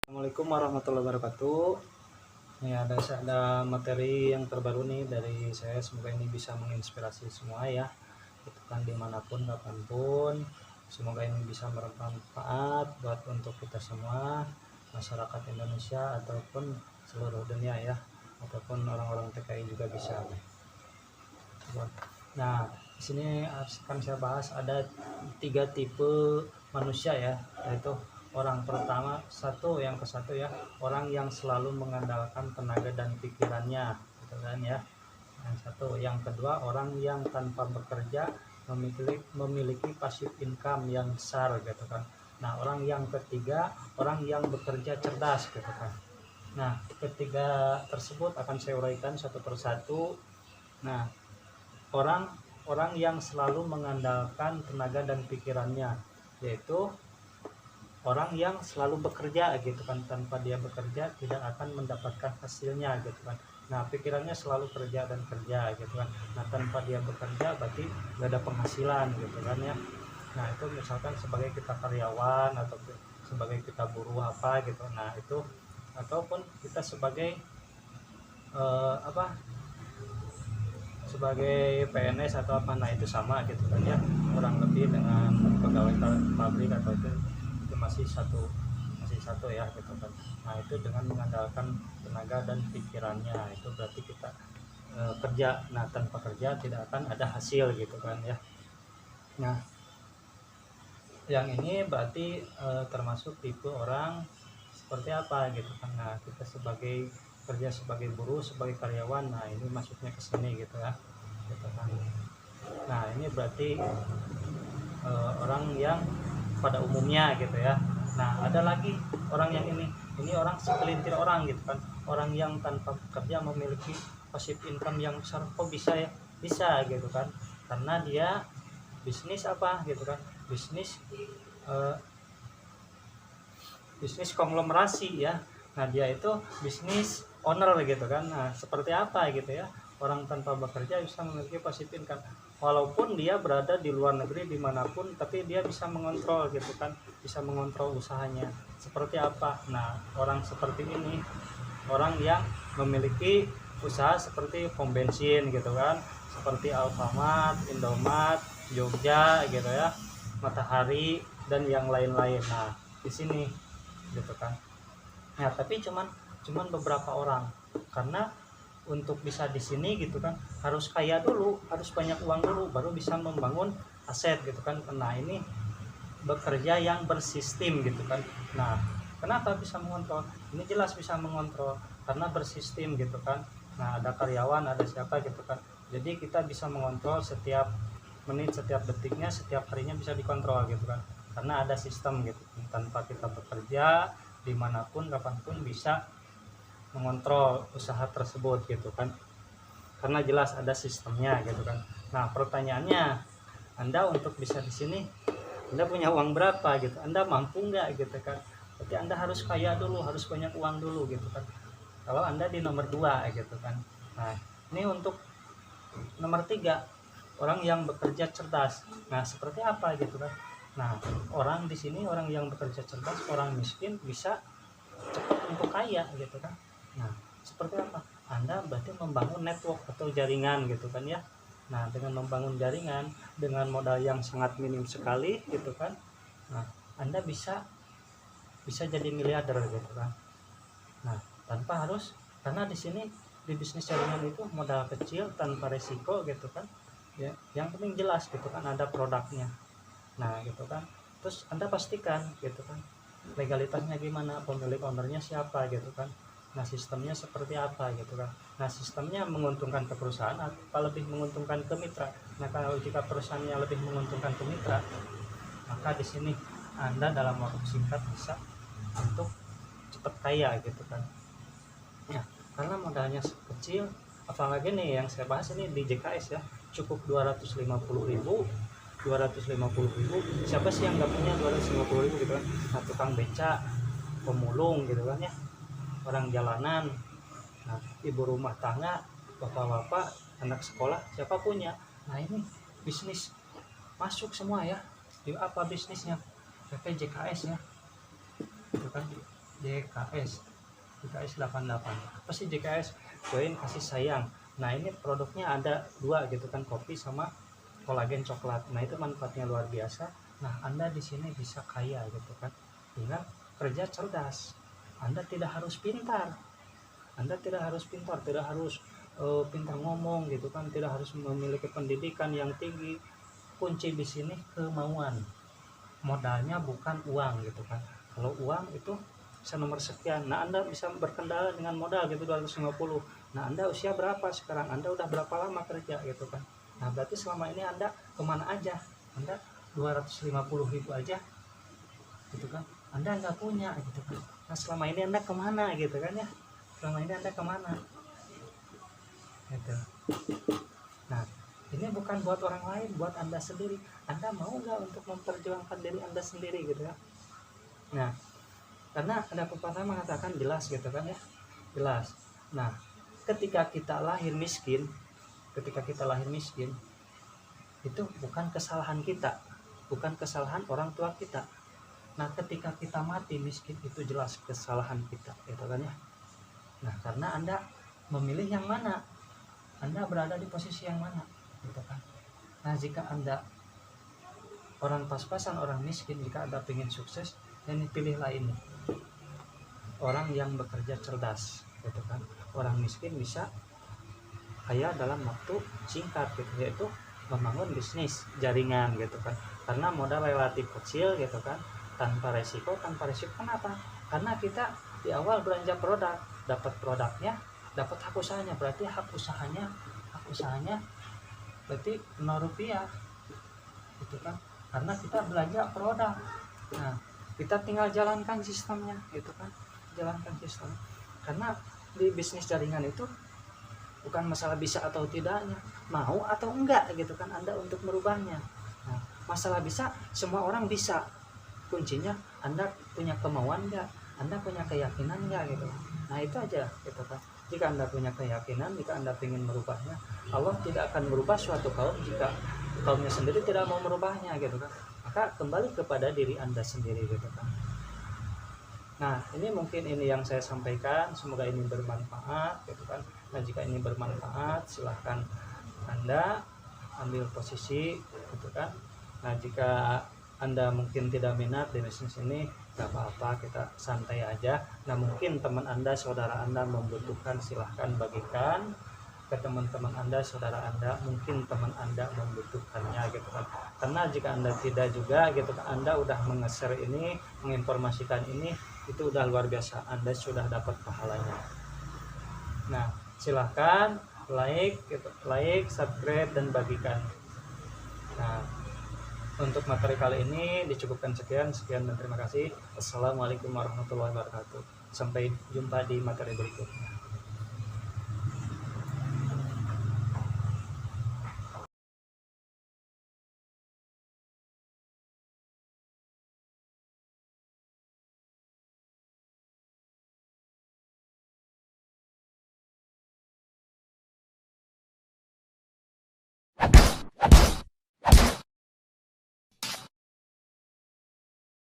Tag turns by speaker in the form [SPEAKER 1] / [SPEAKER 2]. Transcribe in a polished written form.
[SPEAKER 1] Assalamualaikum warahmatullahi wabarakatuh. Nih ada materi yang terbaru nih dari saya. Semoga ini bisa menginspirasi semua ya. Itu kan dimanapun kapanpun. Semoga ini bisa bermanfaat buat untuk kita semua, masyarakat Indonesia ataupun seluruh dunia ya, ataupun orang-orang TKI juga bisa. Nah, di sini akan saya bahas ada 3 tipe manusia ya, yaitu orang pertama yang ke satu ya, orang yang selalu mengandalkan tenaga dan pikirannya, gitu kan ya. Yang satu, yang kedua orang yang tanpa bekerja memiliki passive income yang besar gitu kan. Nah, orang yang ketiga orang yang bekerja cerdas gitu kan. Nah, ketiga tersebut akan saya uraikan satu persatu. Nah, orang yang selalu mengandalkan tenaga dan pikirannya, yaitu orang yang selalu bekerja gitu kan. Tanpa dia bekerja tidak akan mendapatkan hasilnya gitu kan. Nah, pikirannya selalu kerja dan kerja gitu kan. Nah, tanpa dia bekerja berarti nggak ada penghasilan gitu kan ya. Nah, itu misalkan sebagai kita karyawan atau sebagai kita buruh apa gitu. Nah, itu ataupun kita sebagai sebagai PNS atau apa. Nah, itu sama gitu kan ya, kurang lebih dengan pegawai pabrik atau itu masih satu ya gitu kan. Nah, itu dengan mengandalkan tenaga dan pikirannya, itu berarti kita kerja. Nah, tanpa kerja tidak akan ada hasil gitu kan ya. Nah, yang ini berarti termasuk tipe orang seperti apa gitu kan. Nah, kita sebagai kerja sebagai buruh, sebagai karyawan, nah ini masuknya ke sini gitu ya, gitu kan. Nah, ini berarti orang yang pada umumnya gitu ya. Nah, ada lagi orang yang ini orang segelintir orang gitu kan, orang yang tanpa bekerja memiliki passive income yang besar. Kok bisa ya? Bisa gitu kan, karena dia bisnis apa gitu kan, bisnis bisnis konglomerasi ya. Nah, dia itu bisnis owner gitu kan. Nah, seperti apa gitu ya, orang tanpa bekerja bisa memiliki passive income walaupun dia berada di luar negeri dimanapun, tapi dia bisa mengontrol gitu kan, bisa mengontrol usahanya seperti apa. Nah, orang seperti ini orang yang memiliki usaha seperti pom bensin gitu kan, seperti Alfamart, Indomart, Jogja gitu ya, Matahari dan yang lain-lain. Nah, di sini gitu kan. Nah, tapi cuman beberapa orang, karena untuk bisa di sini gitu kan harus kaya dulu, harus banyak uang dulu baru bisa membangun aset gitu kan. Nah, ini bekerja yang bersistem gitu kan. Nah, kenapa bisa mengontrol? Ini jelas bisa mengontrol karena bersistem gitu kan. Nah, ada karyawan, ada siapa gitu kan. Jadi kita bisa mengontrol setiap menit, setiap detiknya, setiap harinya bisa dikontrol gitu kan. Karena ada sistem gitu. Tanpa kita bekerja dimanapun kapanpun bisa mengontrol usaha tersebut gitu kan, karena jelas ada sistemnya gitu kan. Nah, pertanyaannya, Anda untuk bisa di sini Anda punya uang berapa gitu, Anda mampu nggak gitu kan. Berarti Anda harus kaya dulu, harus banyak uang dulu gitu kan, kalau Anda di nomor 2 gitu kan. Nah, ini untuk nomor 3, orang yang bekerja cerdas. Nah, seperti apa gitu kan. Nah, orang di sini orang yang bekerja cerdas, orang miskin bisa cepat untuk kaya gitu kan. Nah, seperti apa? Anda berarti membangun network atau jaringan gitu kan ya. Nah, dengan membangun jaringan dengan modal yang sangat minim sekali gitu kan. Nah, Anda bisa jadi miliarder gitu kan. Nah, tanpa harus, karena di sini di bisnis jaringan itu modal kecil tanpa resiko gitu kan. Ya, yang penting jelas gitu kan, ada produknya. Nah, gitu kan. Terus Anda pastikan gitu kan legalitasnya gimana, pemilik ownernya siapa gitu kan. Nah, sistemnya seperti apa gitu kan. Nah, sistemnya menguntungkan ke perusahaan atau lebih menguntungkan ke mitra. Nah, kalau jika perusahaannya lebih menguntungkan ke mitra, maka di sini Anda dalam waktu singkat bisa untuk cepat kaya gitu kan. Ya, karena modalnya kecil, apalagi nih yang saya bahas ini di JKS ya, cukup 250.000. Siapa sih yang nggak punya 250.000 gitu kan. Nah, tukang beca, pemulung gitu kan ya, orang jalanan, nah ibu rumah tangga, bapak-bapak, anak sekolah, siapa punya. Nah, ini bisnis masuk semua ya. Di apa bisnisnya? PPJKS ya gitu kan. JKS 88, apa sih JKS? Join Kasih Sayang. Nah ini produknya ada dua gitu kan, kopi sama kolagen coklat. Nah itu manfaatnya luar biasa. Nah Anda di sini bisa kaya gitu kan, dengan kerja cerdas. Anda tidak harus pintar, tidak harus pintar ngomong gitu kan, tidak harus memiliki pendidikan yang tinggi. Kunci di sini kemauan. Modalnya bukan uang gitu kan. Kalau uang itu bisa nomor sekian. Nah Anda bisa berkendala dengan modal gitu 250. Nah Anda usia berapa sekarang, Anda udah berapa lama kerja gitu kan. Nah berarti selama ini Anda kemana aja, Anda 250.000 aja gitu kan, Anda nggak punya gitu kan. Nah selama ini Anda kemana gitu kan ya, selama ini Anda kemana gitu. Nah ini bukan buat orang lain, buat Anda sendiri. Anda mau nggak untuk memperjuangkan diri Anda sendiri gitu ya. Nah karena ada pepatah mengatakan jelas gitu kan ya, jelas. Nah ketika kita lahir miskin itu bukan kesalahan kita, bukan kesalahan orang tua kita. Nah ketika kita mati miskin itu jelas kesalahan kita gitu kan ya. Nah karena Anda memilih yang mana, Anda berada di posisi yang mana gitu kan. Nah jika Anda orang pas-pasan, orang miskin, jika Anda ingin sukses, dan pilihlah ini, orang yang bekerja cerdas gitu kan. Orang miskin bisa kaya dalam waktu singkat gitu, yaitu membangun bisnis jaringan gitu kan, karena modal relatif kecil gitu kan, tanpa resiko. Kenapa? Karena kita di awal belanja produk, dapat produknya, dapat hak usahanya, berarti hak usahanya berarti 0 rupiah gitu kan, karena kita belanja produk. Nah kita tinggal jalankan sistemnya gitu kan, karena di bisnis jaringan itu bukan masalah bisa atau tidaknya, mau atau enggak gitu kan Anda untuk merubahnya. Nah masalah bisa, semua orang bisa, kuncinya Anda punya kemauan enggak, Anda punya keyakinan enggak gitu. Nah itu aja gitu kan. Jika Anda punya keyakinan, jika Anda ingin merubahnya, Allah tidak akan merubah suatu kaum jika kaumnya sendiri tidak mau merubahnya gitu kan. Maka kembali kepada diri Anda sendiri gitu kan. Nah ini mungkin ini yang saya sampaikan, semoga ini bermanfaat gitu kan. Nah jika ini bermanfaat silahkan Anda ambil posisi gitu kan. Nah jika Anda mungkin tidak minat di bisnis ini, gak apa-apa, kita santai aja. Nah mungkin teman Anda, saudara Anda membutuhkan, silahkan bagikan ke teman-teman Anda, saudara Anda, mungkin teman Anda membutuhkannya gitu kan. Karena jika Anda tidak juga gitu kan, Anda udah menge-share ini, menginformasikan ini, itu udah luar biasa, Anda sudah dapat pahalanya. Nah silahkan like, subscribe, dan bagikan. Nah untuk materi kali ini dicukupkan sekian dan terima kasih. Assalamualaikum warahmatullahi wabarakatuh. Sampai jumpa di materi berikutnya.